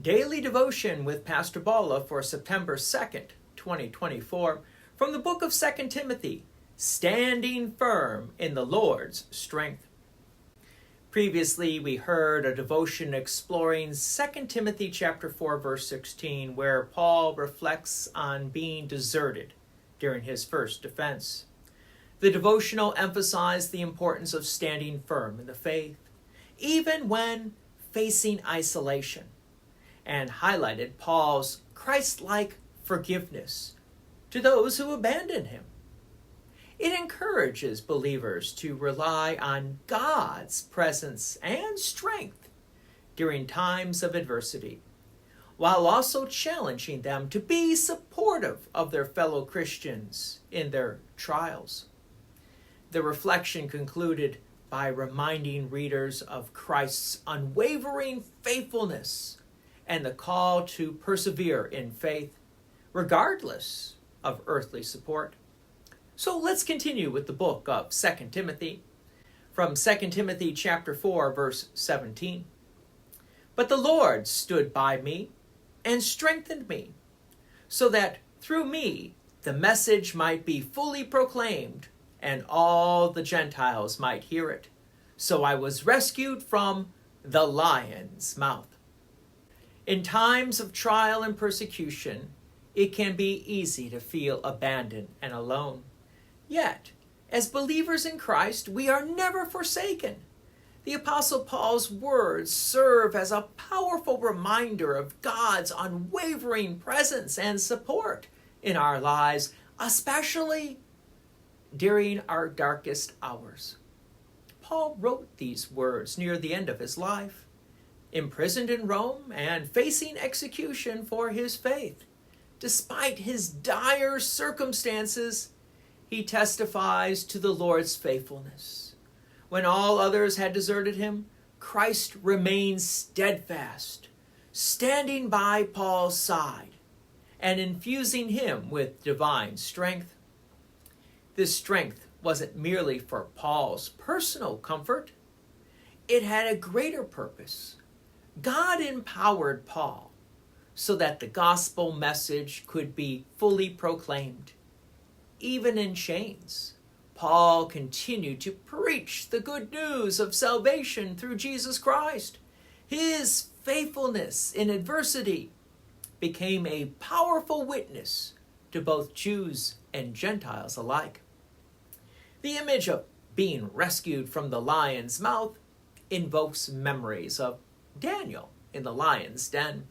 Daily Devotion with Pastor Balla for September 2nd, 2024, from the book of 2 Timothy, Standing Firm in the Lord's Strength. Previously, we heard a devotion exploring 2 Timothy chapter 4, verse 16, where Paul reflects on being deserted during his first defense. The devotional emphasized the importance of standing firm in the faith, even when facing isolation, and highlighted Paul's Christ-like forgiveness to those who abandon him. It encourages believers to rely on God's presence and strength during times of adversity, while also challenging them to be supportive of their fellow Christians in their trials. The reflection concluded by reminding readers of Christ's unwavering faithfulness and the call to persevere in faith, regardless of earthly support. So let's continue with the book of 2 Timothy, from 2 Timothy chapter 4, verse 17. But the Lord stood by me and strengthened me, so that through me the message might be fully proclaimed, and all the Gentiles might hear it. So I was rescued from the lion's mouth. In times of trial and persecution, it can be easy to feel abandoned and alone. Yet, as believers in Christ, we are never forsaken. The Apostle Paul's words serve as a powerful reminder of God's unwavering presence and support in our lives, especially during our darkest hours. Paul wrote these words near the end of his life, imprisoned in Rome and facing execution for his faith. Despite his dire circumstances, he testifies to the Lord's faithfulness. When all others had deserted him, Christ remained steadfast, standing by Paul's side and infusing him with divine strength. This strength wasn't merely for Paul's personal comfort. It had a greater purpose. God empowered Paul so that the gospel message could be fully proclaimed. Even in chains, Paul continued to preach the good news of salvation through Jesus Christ. His faithfulness in adversity became a powerful witness to both Jews and Gentiles alike. The image of being rescued from the lion's mouth invokes memories of Daniel in the lion's den.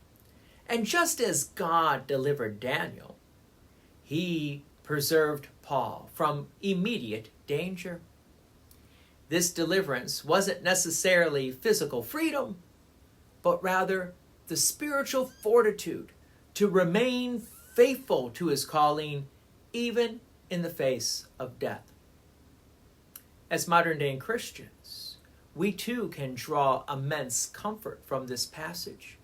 And just as God delivered Daniel, he preserved Paul from immediate danger. This deliverance wasn't necessarily physical freedom, but rather the spiritual fortitude to remain faithful to his calling, even in the face of death. As modern-day Christians, we too can draw immense comfort from this passage.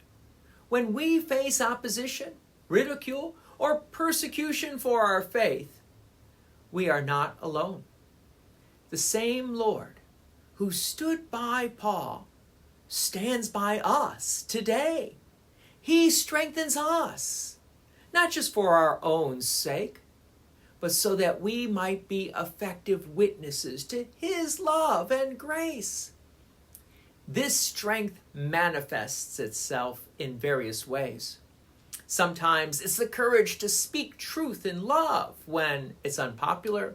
When we face opposition, ridicule, or persecution for our faith, we are not alone. The same Lord who stood by Paul stands by us today. He strengthens us, not just for our own sake, but so that we might be effective witnesses to his love and grace. This strength manifests itself in various ways. Sometimes it's the courage to speak truth in love when it's unpopular.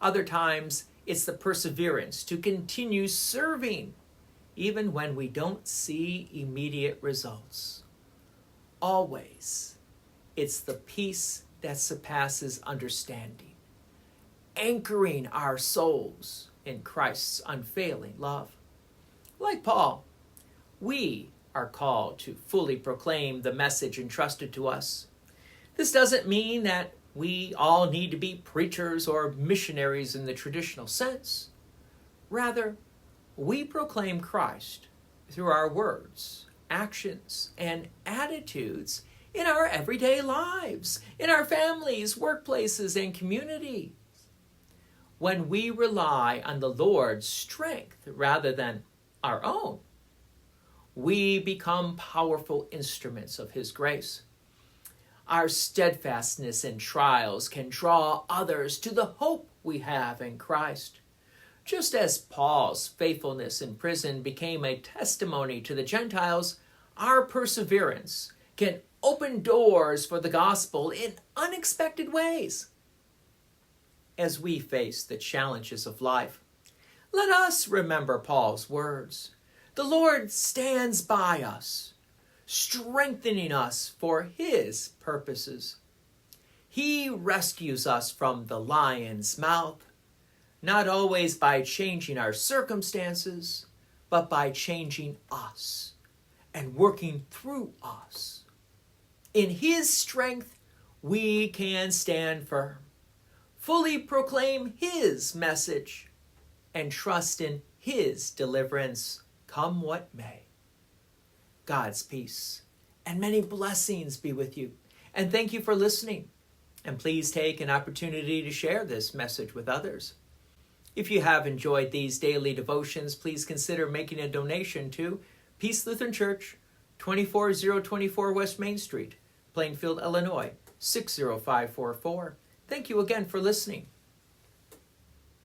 Other times it's the perseverance to continue serving even when we don't see immediate results. Always, it's the peace that surpasses understanding, anchoring our souls in Christ's unfailing love. Like Paul, we are called to fully proclaim the message entrusted to us. This doesn't mean that we all need to be preachers or missionaries in the traditional sense. Rather, we proclaim Christ through our words, actions, and attitudes in our everyday lives, in our families, workplaces, and communities. When we rely on the Lord's strength rather than our own, we become powerful instruments of His grace. Our steadfastness in trials can draw others to the hope we have in Christ. Just as Paul's faithfulness in prison became a testimony to the Gentiles, our perseverance can open doors for the gospel in unexpected ways. As we face the challenges of life, let us remember Paul's words. The Lord stands by us, strengthening us for His purposes. He rescues us from the lion's mouth, not always by changing our circumstances, but by changing us and working through us. In His strength, we can stand firm, fully proclaim His message, and trust in His deliverance, come what may. God's peace and many blessings be with you. And thank you for listening. And please take an opportunity to share this message with others. If you have enjoyed these daily devotions, please consider making a donation to Peace Lutheran Church, 24024 West Main Street, Plainfield, Illinois, 60544. Thank you again for listening.